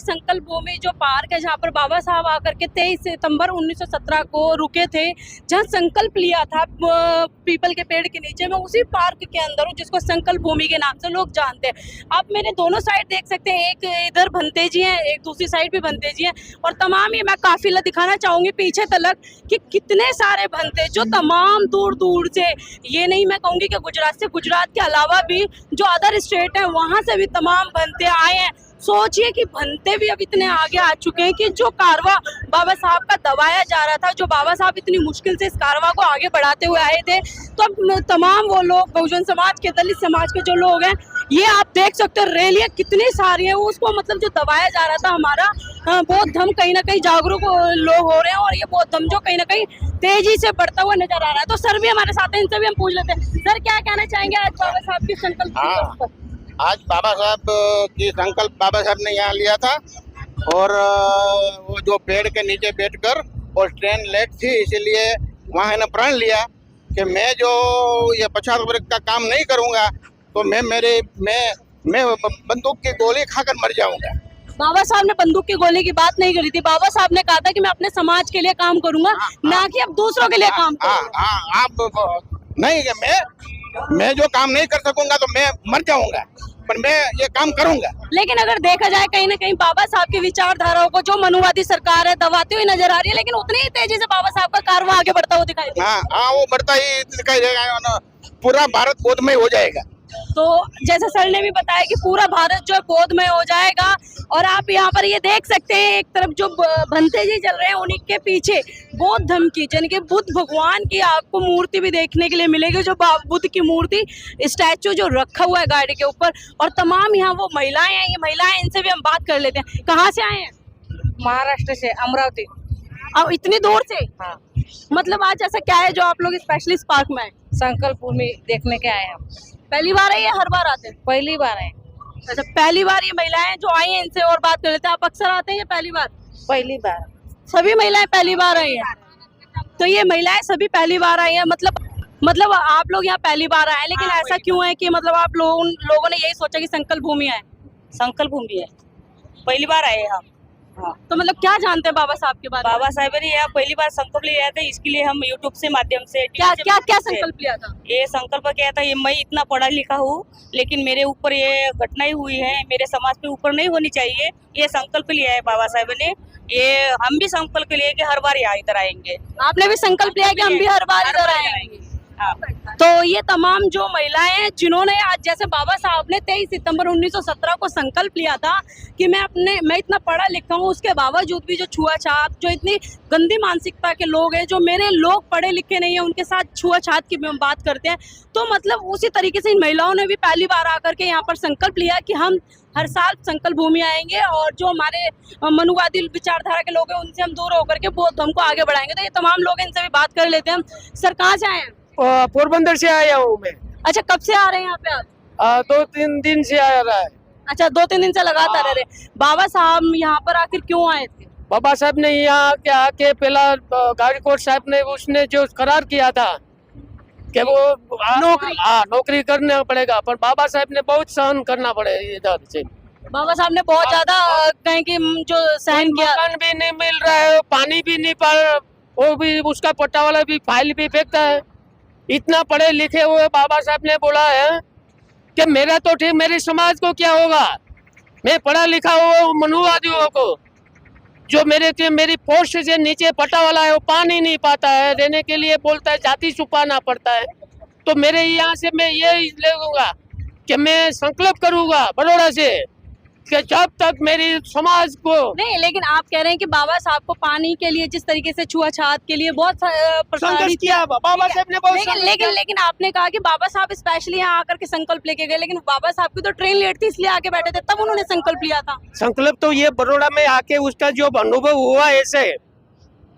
संकल्प भूमि जो पार्क है जहाँ पर बाबा साहब आकर के 23 सितंबर 1917 को रुके थे, जहाँ संकल्प लिया था पीपल के पेड़ के नीचे, मैं उसी पार्क के अंदर हूँ जिसको संकल्प भूमि के नाम से लोग जानते हैं। आप मेरे दोनों साइड देख सकते हैं, एक इधर भंते जी हैं, एक दूसरी साइड भी भंते जी हैं, और तमाम ये मैं काफिला दिखाना चाहूंगी पीछे तलक कि कितने सारे भंते जो तमाम दूर दूर से, ये नहीं मैं कहूंगी कि गुजरात से, गुजरात के अलावा भी जो अदर स्टेट है वहां से भी तमाम भंते आए हैं। सोचिए कि भंते भी अब इतने आगे आ चुके हैं कि जो कारवा बाबा साहब का दबाया जा रहा था, जो बाबा साहब इतनी मुश्किल से इस कारवा को आगे बढ़ाते हुए आए थे, तो अब तमाम वो लोग बहुजन समाज के, दलित समाज के जो लोग हैं, ये आप देख सकते हो रैलियां कितनी सारी हैं, उसको मतलब जो दबाया जा रहा था हमारा बौद्ध धर्म, कहीं ना कहीं जागरूक लोग हो रहे हैं और ये बौद्ध धर्म जो कहीं ना कहीं तेजी से बढ़ता हुआ नजर आ रहा है। तो सर भी हमारे साथ हैं, इनसे भी हम पूछ लेते हैं, सर क्या कहना चाहेंगे आज बाबा साहब की संकल्प? आज बाबा साहब की संकल्प बाबा साहब ने यहाँ लिया था, और वो जो पेड़ के नीचे बैठकर, और ट्रेन लेट थी इसीलिए वहाँ ने प्रण लिया कि मैं जो ये 50 वर्ष का काम नहीं करूँगा तो मैं बंदूक की गोली खाकर मर जाऊंगा। बाबा साहब ने बंदूक की गोली की बात नहीं करी थी, बाबा साहब ने कहा था कि मैं अपने समाज के लिए काम करूंगा, ना कि अब दूसरों के लिए काम करूंगा। आप नहीं, मैं जो काम नहीं कर सकूंगा तो मैं मर जाऊंगा, पर मैं ये काम करूंगा। लेकिन अगर देखा जाए कहीं ना कहीं बाबा साहब की विचारधाराओं को जो मनुवादी सरकार है दबाती हुई नजर आ रही है, लेकिन उतनी ही तेजी से बाबा साहब का कारवां आगे बढ़ता हुआ दिखाई देगा। हाँ, वो बढ़ता ही दिखाई देगा, पूरा भारत बौद्धमय हो जाएगा। तो जैसे सर ने भी बताया कि पूरा भारत जो है बौद्धमय हो जाएगा, और आप यहाँ पर ये देख सकते हैं एक तरफ जो भंते जी चल रहे हैं, उन्हीं के पीछे बौद्ध धर्म की, यानी कि बुद्ध भगवान की आपको मूर्ति भी देखने के लिए मिलेगी, जो बुद्ध की मूर्ति स्टैचू जो रखा हुआ है गाड़ी के ऊपर, और तमाम यहाँ वो महिलाएं हैं, ये महिलाएं, इनसे भी हम बात कर लेते हैं। कहाँ से आए हैं? महाराष्ट्र से, अमरावती। अब इतनी दूर से? हाँ। मतलब आज ऐसा क्या है जो आप लोग स्पेशली इस पार्क में आए? संकल्प भूमि देखने के आए हम। पहली बार है या हर बार आते हैं? पहली बार आए। अच्छा, पहली बार ये महिलाएं जो आई हैं इनसे और बात कर लेते हैं। आप अक्सर आते हैं या पहली बार? पहली बार। सभी महिलाएं पहली बार आई हैं? तो ये महिलाएं सभी पहली बार आई हैं, मतलब आप लोग यहाँ पहली बार आए हैं, लेकिन ऐसा क्यों है कि मतलब आप लोगों ने यही सोचा कि संकल्प भूमि आए? संकल्प भूमि है, पहली बार आए हम। हाँ। तो मतलब क्या जानते हैं बाबा साहब के बारे में? बाबा साहब ने यहाँ पहली बार संकल्प लिया था, इसके लिए हम यूट्यूब से माध्यम से क्या संकल्प लिया था? ये संकल्प क्या था, ये मैं इतना पढ़ा लिखा हूँ लेकिन मेरे ऊपर ये घटनाएं हुई है, मेरे समाज पे ऊपर नहीं होनी चाहिए, ये संकल्प लिया है बाबा साहब ने। ये हम भी संकल्प लिए कि हर बार यहाँ इधर आएंगे। आपने भी संकल्प लिया कि हम भी हर बार इधर आएंगे? तो ये तमाम जो महिलाएं हैं जिन्होंने आज, जैसे बाबा साहब ने 23 सितंबर 1917 को संकल्प लिया था कि मैं इतना पढ़ा लिखा हूँ, उसके बावजूद भी जो छुआछात, जो इतनी गंदी मानसिकता के लोग हैं, जो मेरे लोग पढ़े लिखे नहीं है उनके साथ छुआछात की बात करते हैं, तो मतलब उसी तरीके से इन महिलाओं ने भी पहली बार आकर के यहाँ पर संकल्प लिया कि हम हर साल संकल्प भूमि आएंगे और जो हमारे मनुवादी विचारधारा के लोग हैं उनसे हम दूर होकर के बौद्ध धर्म को आगे बढ़ाएंगे। तो ये तमाम लोग हैं, इनसे भी बात कर लेते हैं हम। सर कहाँ से आए हैं? पोरबंदर से आया हूँ मैं। अच्छा, कब से आ रहे हैं यहाँ पे आप? 2-3 दिन से आ रहा है। अच्छा, 2-3 दिन से लगातार रह रहे। बाबा साहब यहाँ पर आखिर क्यों आए थे? बाबा साहब ने यहाँ के आके पहला गाजीकोट साहब ने उसने जो करार किया था कि वो नौकरी करना पड़ेगा, पर बाबा साहब ने बहुत सहन करना पड़े इधर से। बाबा साहब ने बहुत ज्यादा कहीं की जो सहन किया। मकान भी नहीं मिल रहा है, पानी भी नहीं पा, वो भी उसका पट्टा वाला भी फाइल भी फेंकता है। इतना पढ़े लिखे हुए बाबा साहब ने बोला है कि मेरा तो ठीक, मेरे समाज को क्या होगा, मैं पढ़ा लिखा हुआ मनुवादियों को, जो मेरी पोस्ट से नीचे पट्टा वाला है वो पानी नहीं पाता है, रहने के लिए बोलता है जाति छुपाना पड़ता है। तो मेरे यहाँ से मैं ये लेगा कि मैं संकल्प करूँगा बड़ौदा से कि जब तक मेरी समाज को नहीं, लेकिन आप कह रहे हैं कि बाबा साहब को पानी के लिए जिस तरीके से छुआछात के लिए बहुत संघर्ष किया बाबा साहब ने बहुत, लेकिन आपने कहा कि बाबा साहब स्पेशली यहाँ आकर के संकल्प लेके गए, लेकिन बाबा साहब की तो ट्रेन लेट थी इसलिए आके बैठे थे, तब उन्होंने संकल्प लिया था। संकल्प तो ये बड़ौदा में आके उसका जो अनुभव हुआ ऐसे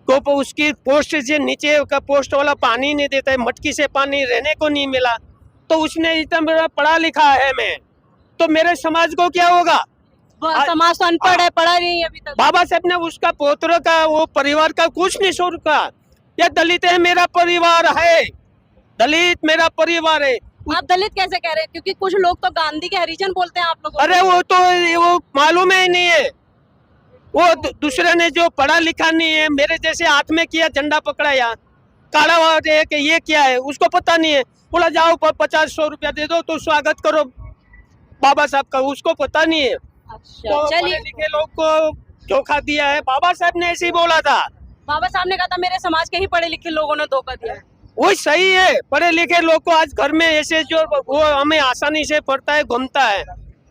को, उसकी पोस्ट से नीचे का पोस्ट वाला पानी नहीं देता है, मटकी से पानी रहने को नहीं मिला, तो उसने इतना पढ़ा लिखा है मैं, तो मेरे समाज को क्या होगा? समाज तो अनपढ़ है, पढ़ा नहीं है अभी तक। बाबा साहब ने उसका पोत्र का, वो परिवार का कुछ नहीं छोड़ का, या दलित है मेरा परिवार है, दलित मेरा परिवार है। आप दलित कैसे कह रहे हैं? क्योंकि कुछ लोग तो गांधी के हरिजन बोलते हैं आप लोग। अरे वो तो वो मालूम है नहीं है, वो दूसरे ने जो पढ़ा लिखा नहीं है, मेरे जैसे हाथ में किया झंडा पकड़ाया, काला हुआ है कि ये क्या है, उसको पता नहीं है, बोला जाओ 50-100 रुपया दे दो तो स्वागत करो बाबा साहब का, उसको पता नहीं है। अच्छा तो चलिए, पढ़े लिखे लोग को धोखा दिया है। बाबा साहब ने ऐसे ही बोला था, बाबा साहब ने कहा था मेरे समाज के ही पढ़े लिखे लोगों ने धोखा दिया है। वही सही है। पढ़े लिखे लोग को आज घर में ऐसे जो वो हमें आसानी से पढ़ता है, घूमता है,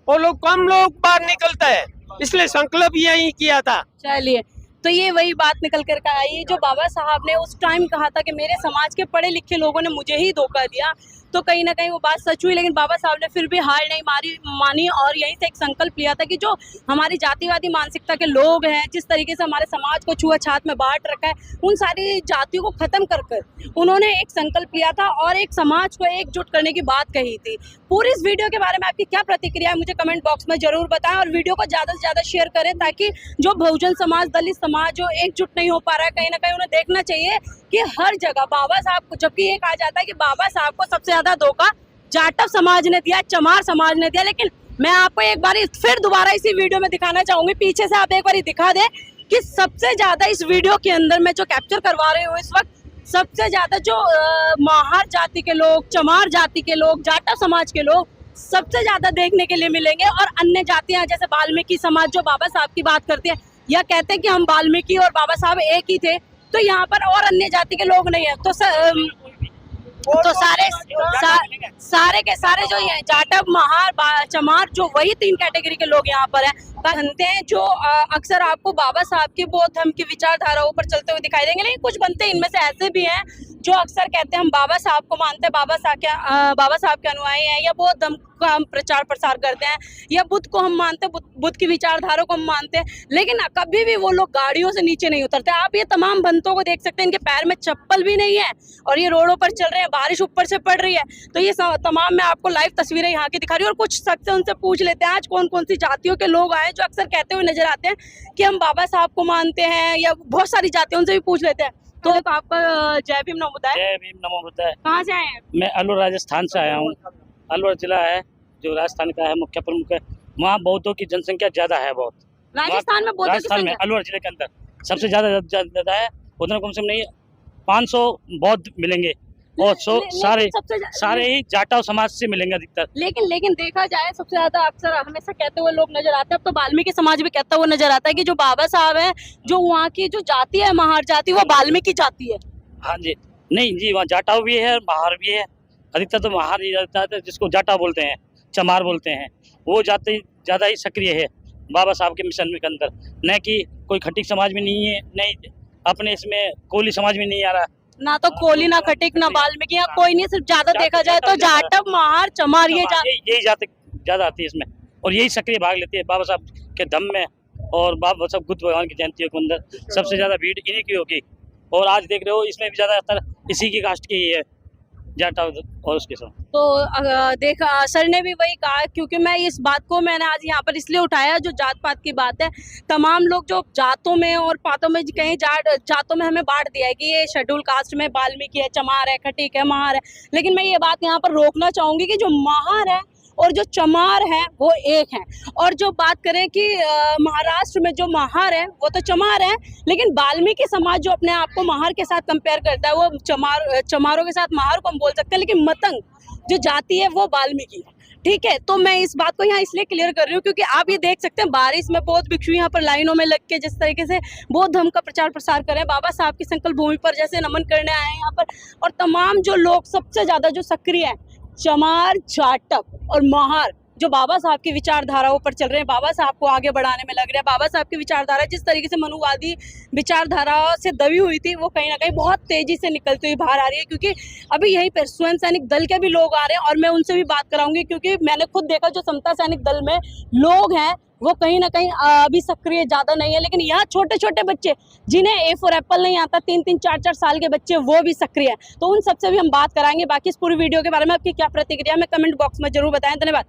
वो लोग कम लोग बाहर निकलता है, इसलिए संकल्प यही किया था। चलिए, तो ये वही बात निकल कर के आई जो बाबा साहब ने उस टाइम कहा था कि मेरे समाज के पढ़े लिखे लोगों ने मुझे ही धोखा दिया, तो कहीं ना कहीं वो बात सच हुई। लेकिन बाबा साहब ने फिर भी हार नहीं मानी और यहीं से एक संकल्प लिया था कि जो हमारी जातिवादी मानसिकता के लोग हैं, जिस तरीके से हमारे समाज को छुआछात में बांट रखा है, उन सारी जातियों को खत्म कर कर उन्होंने एक संकल्प लिया था और एक समाज को एकजुट करने की बात कही थी। पूरी इस वीडियो के बारे में आपकी क्या प्रतिक्रिया है मुझे कमेंट बॉक्स में जरूर बताएं और वीडियो को ज़्यादा से ज़्यादा शेयर करें, ताकि जो बहुजन समाज, दलित समाज जो एकजुट नहीं हो पा रहा है, कहीं ना कहीं उन्हें देखना चाहिए कि हर जगह बाबा साहब को, जबकि ये कहा जाता है कि बाबा साहब को सबसे ज़्यादा धोखा जाटव समाज ने दिया, चमार समाज ने दिया, लेकिन मैं आपको एक बार फिर दोबारा इसी वीडियो में दिखाना चाहूंगी, पीछे से आप एक बार दिखा दें कि सबसे ज्यादा इस वीडियो के अंदर मैं जो कैप्चर करवा रही हूँ इस वक्त, सबसे ज्यादा जो महार जाति के लोग, चमार जाति के लोग, जाटव समाज के लोग सबसे ज्यादा देखने के लिए मिलेंगे। और अन्य जातियां जैसे वाल्मीकि समाज जो बाबा साहब की बात करते हैं या कहते हैं कि हम वाल्मीकि और बाबा साहब एक ही थे, तो यहाँ पर और अन्य जाति के लोग नहीं है। तो सारे के सारे जो ये जाटव, महार, चमार, जो वही 3 कैटेगरी के लोग यहाँ पर हैं, बनते हैं जो अक्सर आपको बाबा साहब की बौद्ध धर्म की विचारधाराओं पर चलते हुए दिखाई देंगे। लेकिन कुछ बनते इनमें से ऐसे भी हैं जो अक्सर कहते हैं हम बाबा साहब को मानते हैं, बाबा साहब के अनुयायी हैं, या बौद्ध धर्म का हम प्रचार प्रसार करते हैं, या बुद्ध को हम मानते हैं, बुद्ध की विचारधारा को हम मानते हैं, लेकिन कभी भी वो लोग गाड़ियों से नीचे नहीं उतरते। आप ये तमाम बंतों को देख सकते हैं, इनके पैर में चप्पल भी नहीं है और ये रोडों पर चल रहे हैं, बारिश ऊपर से पड़ रही है। तो ये तमाम मैं आपको लाइव तस्वीरें यहाँ की दिखा रही हूँ और कुछ शख्स से उनसे पूछ लेते हैं आज कौन कौन सी जातियों के लोग आए जो अक्सर कहते हुए नजर आते हैं कि हम बाबा साहब को मानते हैं, या बहुत सारी जातियों से भी पूछ लेते हैं। तो आपका जय भीम नमो बुद्धाय। जय भीम नमो बुद्धाय। कहाँ से आए हैं? मैं अलवर राजस्थान से आया हूँ। अलवर जिला है जो राजस्थान का है, मुख्य प्रमुख है। वहाँ बौद्धों की जनसंख्या ज्यादा है बहुत। राजस्थान में बौद्धों की राजस्थान में संख्या? अलवर जिले के अंदर सबसे ज्यादा है। उतना कम से कम नहीं 500 बौद्ध मिलेंगे और सारे ही जाटव समाज से मिलेंगे अधिकतर। लेकिन देखा जाए सबसे ज्यादा अक्सर हमेशा कहते हुए लोग नजर आते हैं, अब तो वाल्मीकि समाज भी कहता हुआ नजर आता है कि जो बाबा साहब है, जो वहाँ की जो जाति है महार जाति, वो वाल्मीकि जाति है। हाँ जी, नहीं जी, वहाँ जाटाव भी है, महार भी है। अधिकतर तो महार ही जाता है, जिसको जाटाव बोलते हैं, चमार बोलते हैं, वो जाति ज्यादा ही सक्रिय है बाबा साहब के मिशन के अंदर। न कि कोई खटीक समाज में नहीं है, नहीं अपने इसमें कोली समाज में नहीं आ रहा, ना तो कोली, ना खटीक, ना वाल्मीकि, यहाँ कोई नहीं। सिर्फ ज्यादा देखा जाए तो जाटव, महार, चमार, यही जाति ज्यादा आती है इसमें और यही सक्रिय भाग लेती है बाबा साहब के धम्म में। और बाबा साहब बुद्ध भगवान की जयंतियों के अंदर सबसे ज्यादा भीड़ इन्हीं की होगी। और आज देख रहे हो इसमें भी ज्यादातर इसी की कास्ट की है, जाटव और उसके साथ। तो देखा सर ने भी वही कहा, क्योंकि मैं इस बात को मैंने आज यहाँ पर इसलिए उठाया जो जात पात की बात है। तमाम लोग जो जातों में और पातों में कहीं जातों में हमें बांट दिया है कि ये शेड्यूल कास्ट में वाल्मीकि है, चमार है, खटीक है, महार है, लेकिन मैं ये बात यहाँ पर रोकना चाहूंगी कि जो महार है और जो चमार है वो एक है। और जो बात करें कि महाराष्ट्र में जो महार है वो तो चमार है, लेकिन वाल्मीकि समाज जो अपने आप को महार के साथ कंपेयर करता है, वो चमारों के साथ महार को हम बोल सकते हैं, लेकिन मतंग जो जाति है वो वाल्मीकि है। ठीक है, तो मैं इस बात को यहाँ इसलिए क्लियर कर रही हूँ क्योंकि आप ये देख सकते हैं बारिश में बौद्ध भिक्षु यहाँ पर लाइनों में लग के जिस तरीके से बौद्ध धर्म का प्रचार प्रसार करें, बाबा साहब की संकल्प भूमि पर जैसे नमन करने आए हैं यहाँ पर। और तमाम जो लोग सबसे ज्यादा जो सक्रिय है, चमार, जाटव और महार, जो बाबा साहब की विचारधाराओं पर चल रहे हैं, बाबा साहब को आगे बढ़ाने में लग रहे हैं। बाबा साहब की विचारधारा जिस तरीके से मनुवादी विचारधाराओं से दबी हुई थी, वो कहीं ना कहीं बहुत तेजी से निकलती हुई बाहर आ रही है। क्योंकि अभी यहीं पर स्वयं सैनिक दल के भी लोग आ रहे हैं और मैं उनसे भी बात कराऊंगी, क्योंकि मैंने खुद देखा जो समता सैनिक दल में लोग हैं वो कहीं ना कहीं अभी सक्रिय ज़्यादा नहीं है, लेकिन यहाँ छोटे छोटे बच्चे जिन्हें ए फॉर एप्पल नहीं आता, 3-3, 4-4 साल के बच्चे, वो भी सक्रिय हैं। तो उन सबसे भी हम बात कराएंगे। बाकी इस पूरी वीडियो के बारे में आपकी क्या प्रतिक्रिया, मैं कमेंट बॉक्स में जरूर बताएं। धन्यवाद।